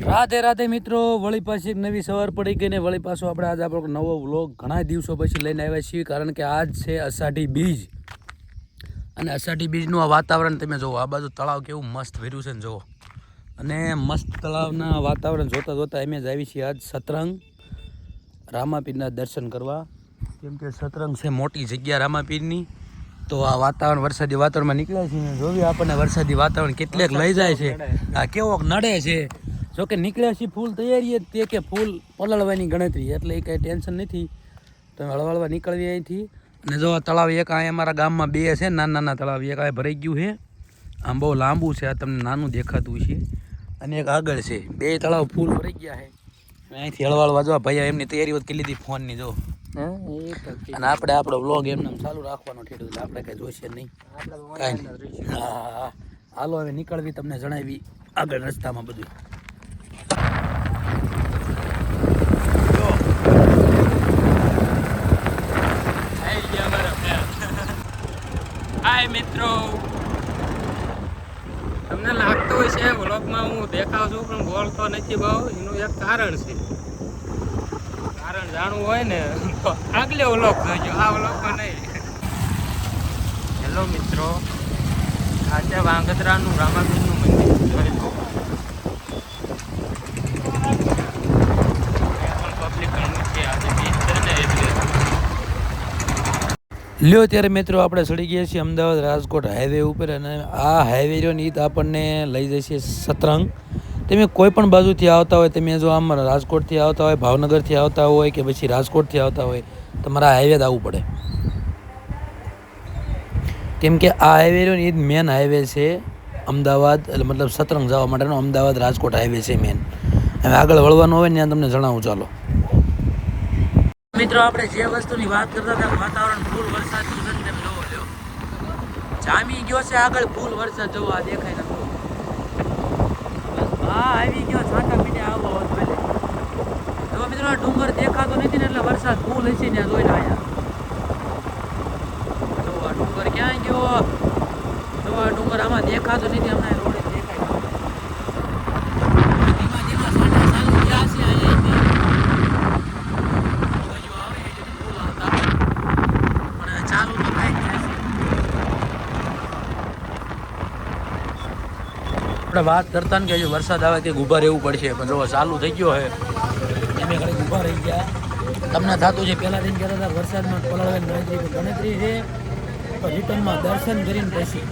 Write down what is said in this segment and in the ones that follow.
રાધે રાધે મિત્રો, વળી પાછી એક નવી સવાર પડી ગઈ ને વળી પાછો આપણે આજ આપણો નવો વ્લોગ ઘણા દિવસો પછી લઈને આવ્યા છીએ. કારણ કે આજ છે અષાઢી બીજ અને અષાઢી બીજનું આ વાતાવરણ તમે જુઓ. આ બાજુ તળાવ કેવું મસ્ત ભર્યું છે ને જુઓ. અને મસ્ત તળાવના વાતાવરણ જોતાં જોતાં અમે જ આવી છીએ આજ સતરંગ રામાપીરના દર્શન કરવા. કેમ કે સતરંગ છે મોટી જગ્યા રામાપીરની. તો આ વાતાવરણ વરસાદી વાતાવરણમાં નીકળ્યા છીએ. જોવી આપણને વરસાદી વાતાવરણ કેટલેક લઈ જાય છે. આ કેવોક નડે છે. જોકે નીકળ્યા છીએ ફૂલ તૈયારી તે કે ફૂલ પલળવાની ગણતરી, એટલે એ કાંઈ ટેન્શન નથી. તમે હળવળવા નીકળવી અહીંથી. અને જો આ તળાવ એક અહીંયા અમારા ગામમાં બે છે નાના નાના તળાવ. એક આ ભરાઈ ગયું છે, આમ બહુ લાંબુ છે, આ તમને નાનું દેખાતું છે. અને એક આગળ છે. બે તળાવ ફૂલ ભરાઈ ગયા છે. અહીંથી હળવળવા જો ભાઈ એમની તૈયારી કરી લીધી ફોનની જો. અને આપણે આપણો વ્લોગ એમને ચાલુ રાખવાનો ઠેડું, એટલે આપણે કંઈ જોઈશે નહીં કાંઈ નહીં. હા, હાલો હવે નીકળવી, તમને જણાવી આગળ રસ્તામાં બધું. હાય મિત્રો, તમને લાગતું હોય છે વ્લોગમાં હું દેખાવ છું પણ બોલતો નથી બહુ. એનું એક કારણ છે. કારણ જાણવું હોય ને તો આગલે વ્લોગ જોજો, આ વ્લોગમાં નહીં. હેલો મિત્રો, આ છે વાંગત્રાનું રામાપીરનું મંદિર. જોઈ લો, પબ્લિક પણ નથી. આજે બીચ છે ને એટલે. લ્યો ત્યારે મિત્રો આપણે ચડી ગયા છીએ અમદાવાદ રાજકોટ હાઈવે ઉપર. અને આ હાઈવે રહ્યો ને એ આપણને લઈ જશે સતરંગ. તમે કોઈ પણ બાજુથી આવતા હોય, તમે જો આમ રાજકોટથી આવતા હોય, ભાવનગરથી આવતા હોય કે પછી રાજકોટથી આવતા હોય, તમારે આ હાઈવે જ આવવું પડે. કેમ કે આ હાઈવે રહ્યો ને એ જ મેન હાઈવે છે અમદાવાદ, એટલે મતલબ સતરંગ જવા માટેનો અમદાવાદ રાજકોટ હાઈવે છે મેન. હવે આગળ વળવાનું હોય ને ત્યાં તમને જણાવું. ચાલો મિત્રો, આપણે જે વસ્તુની વાત કરતા હતા, વાતાવરણ ફૂલ વરસાદ તેમ જોવો લ્યો. જામી ગયો છે આગળ ફૂલ વરસાદ જોવો. આ દેખાય ને હા આવી ગયો છાંટા પીને આવો પહેલે જો મિત્રો. ડુંગર દેખાતો નથી ને એટલે વરસાદ ફૂલ હશે ને જોઈ લો. અહીંયા જો આ ડુંગર ક્યાં ગયો. જો આ ડુંગર આમાં દેખાતો નથી. હમણાં રોડ દેખાય ધીમા ધીમા છાંટા ચાલુ થયા છે અહીંયા. આપણે વાત કરતા ને કે હજુ વરસાદ આવે તે ઊભા રહેવું પડશે, પણ જો ચાલુ થઈ ગયો છે એમ ઘડી ઊભા રહી ગયા. તમને થતું છે પહેલાં દિન કહેતા હતા વરસાદમાં પલળવાની ગણતરી છે, પણ રિટર્નમાં દર્શન કરીને પછી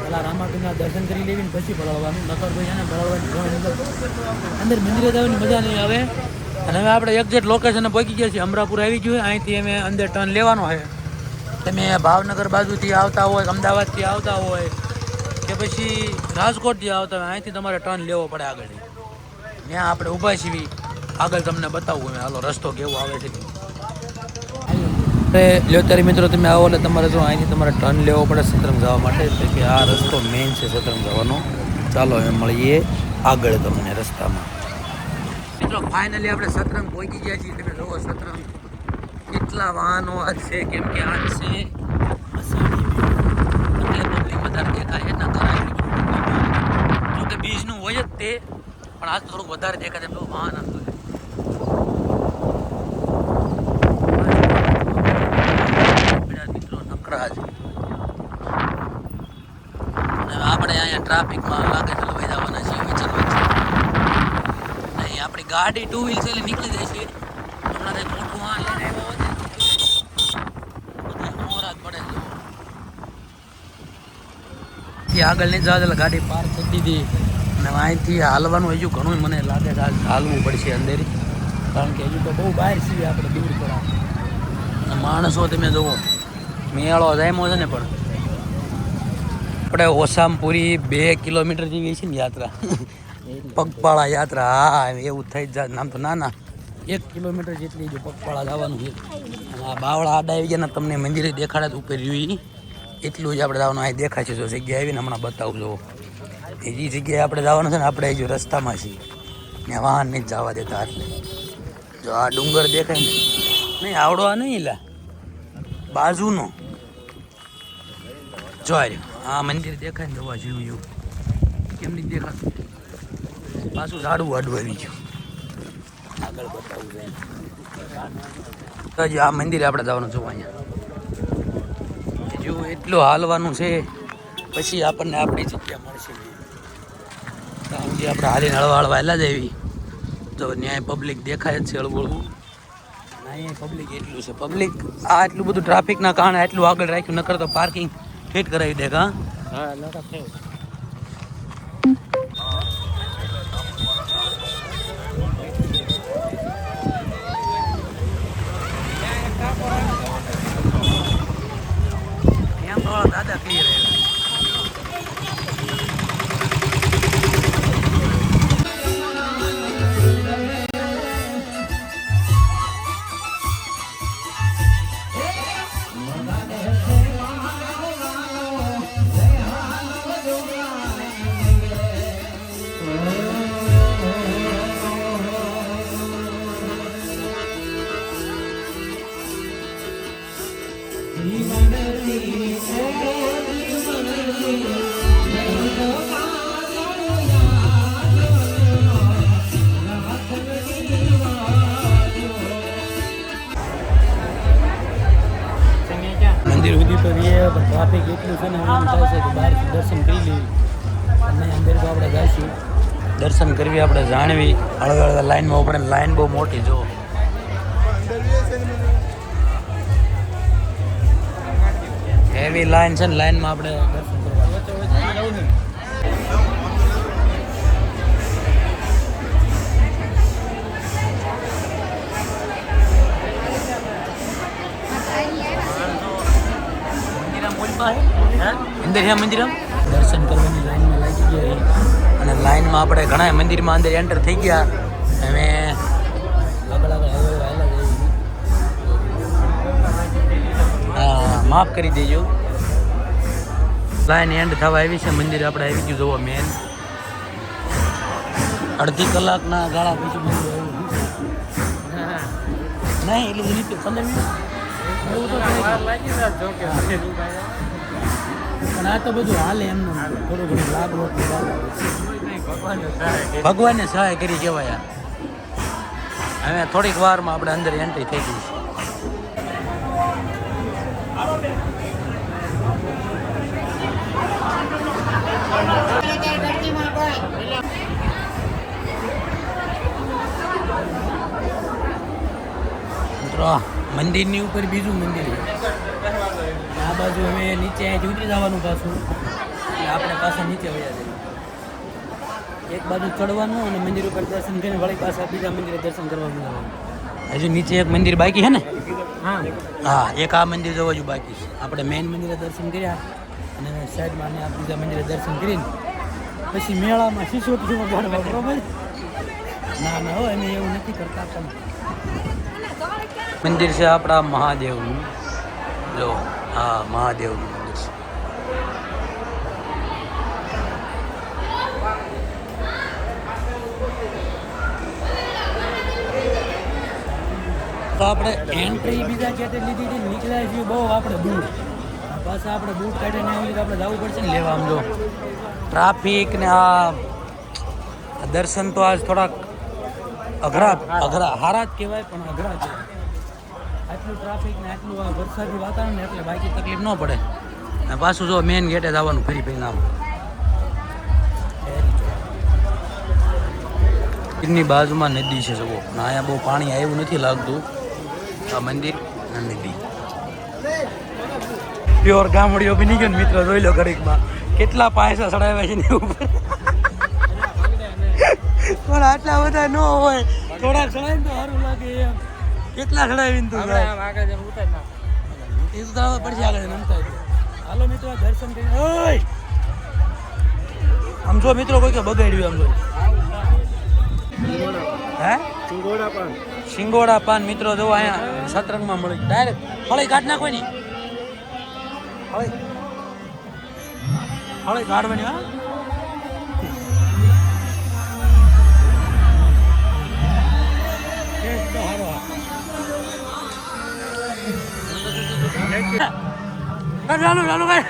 પહેલાં રામાપીરના દર્શન કરી લેવીને પછી પલળવાનું. નકર ભાઈ એને પલળવાની અંદર મંદિરે જવાની મજા નહીં આવે. અને હવે આપણે એક્ઝેક્ટ લોકેશને પહોંચી ગયા છીએ. અમરાપુર આવી ગયું. અહીંથી અમે અંદર ટર્ન લેવાનો છે. તમે ભાવનગર બાજુથી આવતા હોય, અમદાવાદથી આવતા હોય કે પછી રાજકોટથી આવતા હોય, અહીંથી તમારે ટર્ન લેવો પડે આગળ. ત્યાં આપણે ઊભા છીએ, આગળ તમને બતાવવું હાલો રસ્તો કેવો આવે છે. લ્યો ત્યારે મિત્રો તમે આવો એટલે તમારે જો અહીંથી તમારે ટર્ન લેવો પડે સતરંગ જવા માટે. એટલે કે આ રસ્તો મેઇન છે સતરંગ જવાનો. ચાલો હવે મળીએ આગળ તમને રસ્તામાં. મિત્રો ફાઇનલી આપણે સતરંગ પહોંચી ગયા છીએ. તમે જુઓ સતરંગ કેટલા વાહનો આજ છે. કેમ કે આજ છે વધારે દેખાય એના કારણે. જોકે બીજનું હોય જ તે, પણ આજ થોડુંક વધારે દેખાય એટલું વાહન હતું. મિત્રો નકરાજ આપણે અહીંયા ટ્રાફિકમાં લાગે છે લઈ જવાના છીએ વચ્ચે અહીં આપણી ગાડી ટુ વ્હીલ છે એટલે નીકળી જાય છે. હમણાં કંઈક મોટું વાહન લઈને આવ્યો હોત મોરાજ પડે છે. આગળ નહીં જવા એટલે ગાડી પાર્ક કરી દીધી. અને અહીંથી હાલવાનું હજુ ઘણું મને લાગે છે આજ હાલવું પડશે અંદર. કારણ કે હજુ તો બહુ બહાર છીએ આપણે દૂર પડા. અને માણસો તમે જુઓ મેળો જામ્યો છે ને, પણ આપણે ઓસામ પૂરી 2 કિલોમીટર જેવી છે ને યાત્રા, પગપાળા યાત્રા. હા એવું થઈ જ જાય. નામ તો નાના 1 કિલોમીટર જેટલી જો પગપાળા જવાનું છે. અને આ બાવળા આડા આવી ગયા ને તમને મંદિરે દેખાડે તો ઉપર રહ્યું એટલું જ આપણે જવાનું. અહીં દેખાય છે જો જગ્યા આવીને હમણાં બતાવું જો. એ જગ્યાએ આપણે જવાનું છે ને, આપણે હજુ રસ્તામાં છીએ, ત્યાં વાહન નહીં જવા દેતા. એટલે જો આ ડુંગર દેખાય ને, નહીં આવડો આ નહીં લા બાજુનો જો આ મંદિર દેખાય ને જોવા જેવું કેમ નહીં દેખાતું. પાછું ઝાડું વાડું આવી ગયું. આગળ બતાવું છે હજી આ મંદિરે આપણે જવાનું છું. અહીંયા જો એટલું હાલવાનું છે, પછી આપણને આપણી જગ્યા મળશે. ત્યાં સુધી આપણે હાલીને હળવા હળવા એલા જ આવી. જો ન્યાય પબ્લિક દેખાય જ છે હળવળવું. અહીંયા પબ્લિક એટલું છે. પબ્લિક આ એટલું બધું ટ્રાફિકના કારણે એટલું આગળ રાખ્યું, નકર તો પાર્કિંગ ફિટ કરાવી દે. હા નકર થયું. દાદા ક્લિયર મંદિર સુધી તો રહીએ, પણ ટ્રાફિક એટલું છે ને એમ થાય છે કે બહારથી દર્શન કરી લેવી. અને અંદર તો આપણે જઈશું દર્શન કરવી, આપણે જાણવી. હળવે હળવે લાઈનમાં આપણે લાઈન બહુ મોટી જો. હેવી લાઈન છે ને, લાઈનમાં આપણે દર્શન કરવા. અંદર મંદિર દર્શન કરવાની લાઈનમાં લાગી ગયા. અને લાઈનમાં આપણે ઘણા મંદિરમાં અંદર એન્ટર થઈ ગયા. અમે હા માફ કરી દેજો. લાઈન એન્ડ થવા આવી છે. મંદિર આપણે આવી ગયું જોવો. મેન અડધી કલાકના ગાળા પછી મંદિર આવ્યું નહીં. એટલું બધું 15 મિનિટ પણ આ તો બધું હાલે એમનું. થોડું ઘણું લાભ ભગવાનને સહાય કરી કહેવાય. હવે થોડીક વારમાં આપણે અંદર એન્ટ્રી થઈ ગઈ છે. મિત્રો મંદિરની ઉપર બીજું મંદિર છે. આ બાજુ અમે નીચે અહીંથી ઉતરી જવાનું પાછું. એટલે આપણે પાછા નીચે વયા જઈએ. એક બાજુ ચડવાનું અને મંદિર ઉપર દર્શન કરીને વળી પાછા બીજા મંદિરે દર્શન કરવાનું જવાનું. હજુ નીચે એક મંદિર બાકી છે ને? હા એક આ મંદિર જવા હજુ બાકી છે. આપણે મેઇન મંદિરે દર્શન કર્યા અને સાઈડમાં આ બીજા મંદિરે દર્શન કરીને પછી મેળામાં શિશોત્સવમાં ગાડવા. બરોબર? ના ના હો અમે એવું નથી કરતા. પણ મંદિર છે આપણા મહાદેવનું. જો હા મહાદેવનું મંદિર છે. તો આપણે એન્ટ્રી બીજા ગેટે લીધી હતી. નીકળ્યા છીએ બહુ આપણે દૂર. પાછા આપણે બૂટ કાઢીને આવી આપણે જવું પડશે ને લેવા. આમ જો ટ્રાફિક ને આ દર્શન તો આજ થોડાક અઘરા હારા જ કહેવાય, પણ અઘરા છે. આટલું ટ્રાફિક ને આટલું આ વરસાદી વાતાવરણ ને એટલે બાકી તકલીફ ન પડે. અને પાછું જો મેન ગેટે જવાનું ફરી ફરીને આમ. ની બાજુમાં નદી છે જુઓ. અહીંયા બહુ પાણી આવ્યું નથી લાગતું. આ મંદિર અને નદી પ્યોર ગામડીઓ બની ગયો ને મિત્રો. જોઈ લો ઘડીકમાં કેટલા પૈસા ચડાવ્યા છે ને ઉપર. પણ આટલા બધા ન હોય, થોડાક ચડાવીને તો સારું લાગે એમ. કેટલા ચડાવીને તું એ તો પડશે આગળ નમતા. હાલો મિત્રો દર્શન કરીને. ઓય આમ જો મિત્રો કોઈ કે બગાડ્યું આમ જો. હે શિંગોડા પાન મિત્રો જો અહીંયા સતરંગમાં મળે ડાયરેક્ટ. ફળી કાઢ નાખો ને. ફળી કાઢવાની. હા ચાલો ચાલો ભાઈ.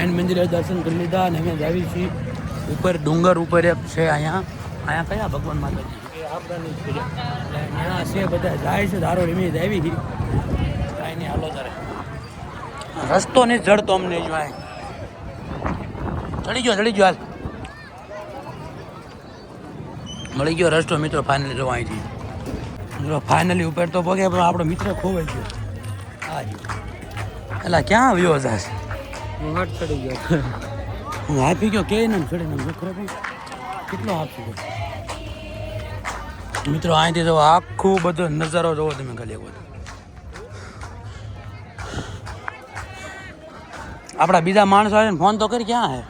મેન મંદિરે દર્શન કરી લીધા અને અમે જાવી છીએ ઉપર ડુંગર ઉપર એક છે અહીંયા કયા ભગવાન માતાજી એટલે ત્યાં છે બધા જાય છે ધારો રીમી જાવી કાંઈ નહીં હાલો તારે રસ્તો નહીં જડતો અમને જો ચડી ગયો હાલ મળી ગયો રસ્તો મિત્રો ફાઇનલી જો અહીંથી ફાઇનલી ઉપર તો પગે પણ આપણો મિત્ર ખોવાઈ ગયો હા એટલે ક્યાં આવ્યો હતા હટ ચડી ગયો હું આપી ગયો કે ને ચડી ને ખબર કેટલો આપી ગયો મિત્રો અહીંથી જો આખું બધો નજારો જોવો તમે ખાલી એક આપણા બીજા માણસો આવીને ફોન તો કરી ક્યાં હે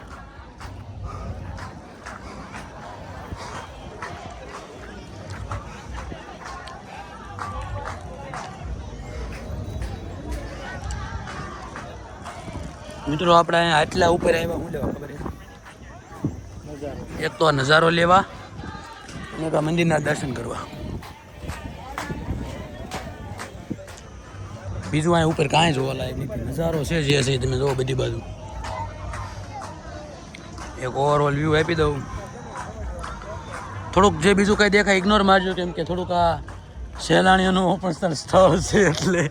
મિત્રો આપણે અહીંયા આટલા ઉપર આવ્યા શું લેવા ખબર એક તો નજારો લેવા અને એક મંદિરના દર્શન કરવા બીજું અહીંયા ઉપર કાંઈ જોવા લાયક નથી નજારો છે જે છે તમે જોવો બધી બાજુ એક ઓવરઓલ વ્યૂ આપી દઉં થોડુંક જે બીજું કંઈ દેખાય ઇગ્નોર મારજો કેમ કે થોડુંક આ સહેલાણીઓનું ઓપન સ્થળ છે એટલે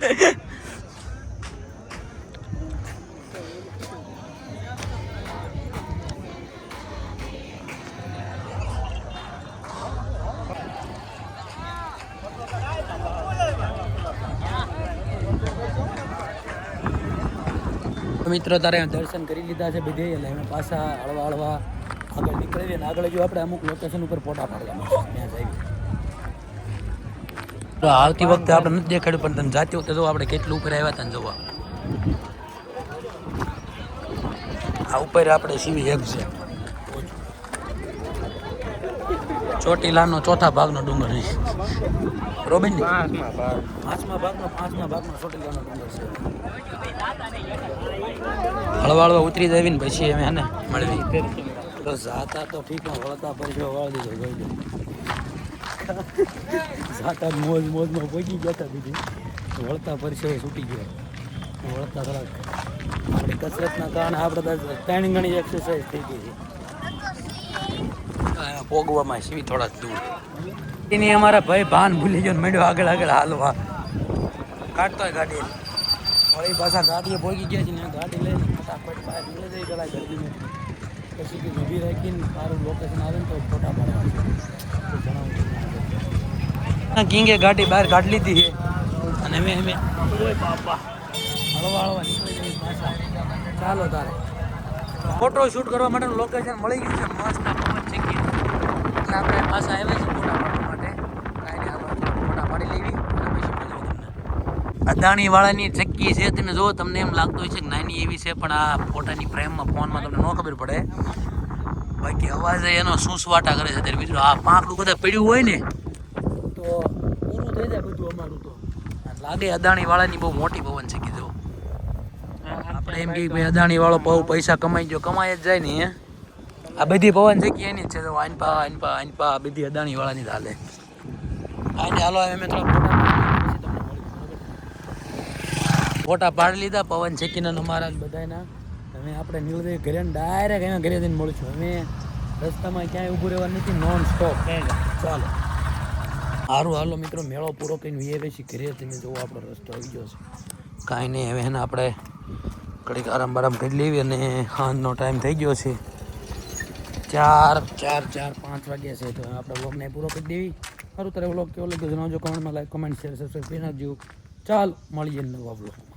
મિત્રો તારે દર્શન કરી લીધા છે બધે એટલે અમે પાછા હળવા આગળ નીકળીએ ને આગળ જો આપણે અમુક લોકેશન ઉપર ફોટા પાડવાના ત્યાં જઈએ તો આવતી વખતે આપણે નથી દેખાડ્યું પણ તમે જાતી વખતે જો આપણે કેટલું ઉપર આવ્યા હતા ને જોવા આ ઉપર આપણે સીવી એક છે ચોટીલાનો ચોથા ભાગનો ડુંગર નહીં રોબિન પાંચમા ભાગનો ચોટીલાનો ડુંગર છે હળવા ઉતરી જવી ને પછી અમે એને મળવી તો જાતા તો ઠીક વળતા પરસો વાળી દીધો જાતા મોજમાં પહોંચી ગયા હતા બીજું વળતા પરસો છૂટી ગયો વળતા થોડાક આપણી કસરતના કારણે આપણે ત્રણ ગણી એક્સરસાઇઝ થઈ ગઈ છે પોગવામાં સીવી થોડાક દૂર એની અમારા ભાઈ ભાન ભૂલી ગયો મેળ્યો આગળ હાલવા કાઢતો ગાડી વળી પાછા ગાડીએ પહોંચી ગયા છે ને ગાડી લઈને ફટાફટ બહાર નીકળી જઈ પેલા ગરબીને પછી કે ઊભી રાખીને સારું લોકેશન આવે ને તો ફોટા પાડવા કિંગે ગાડી બહાર કાઢી લીધી છે અને અમે બાપા હળવા નીકળી જઈએ પાછા ચાલો તારે ફોટો શૂટ કરવા માટેનું લોકેશન મળી ગયું છે મસ્ત પવન છે કે એટલે આપણે પાછા આવ્યા છીએ ફોટા પાડવા માટે કાંઈ નહીં ફોટા પાડી લેવી અને પછી અદાણી વાળાની ચક્કી છે તમે જો તમને એમ લાગતું હોય છે કે નાની એવી છે પણ આ ફોટાની ફ્રેમમાં ફોનમાં તમને ન ખબર પડે બાકી અવાજ એનો શું સ્વાટા કરે છે ત્યારે બીજું આ પાંખડું બધા પડ્યું હોય ને તો પૂરું થઈ જાય બધું અમારું તો લાગે અદાણી વાળાની બહુ મોટી પવન છે કીધું આપણે એમ કે ભાઈ અદાણી વાળો બહુ પૈસા કમાઈ ગયો કમાઈ જ જાય ને હે આ બધી પવન છે કે એની જ છે તો આનપા બધી અદાણી વાળાની જ હાલે આને હાલો અમે થોડા ફોટા પાડી લીધા પવન શેકીના અમારા બધાના હવે આપણે નીકળી ઘરે ડાયરેક્ટ અહીંયા ઘરે જઈને મળીશું અમે રસ્તામાં ક્યાંય ઊભું રહેવાનું નથી નોન સ્ટોપ ચાલો સારું હાલો મિત્રો મેળો પૂરો કરીને વીએ પછી ઘરે તમે જોવો આપણો રસ્તો આવી ગયો છે કાંઈ નહીં હવે એને આપણે ઘડીક આરામ બારામ કરી લેવી અને સાંજનો ટાઈમ થઈ ગયો છે 5 વાગ્યા છે તો આપણે વ્લોગને પૂરો કરી દેવી સારું તારે વ્લોગ કેવો લાગ્યો જણાવજો કમેન્ટમાં લાઈક કમેન્ટ શેર સબસ્ક્રાઈબ કરી નાખજો ચાલ મળીએ નવા વ્લોગમાં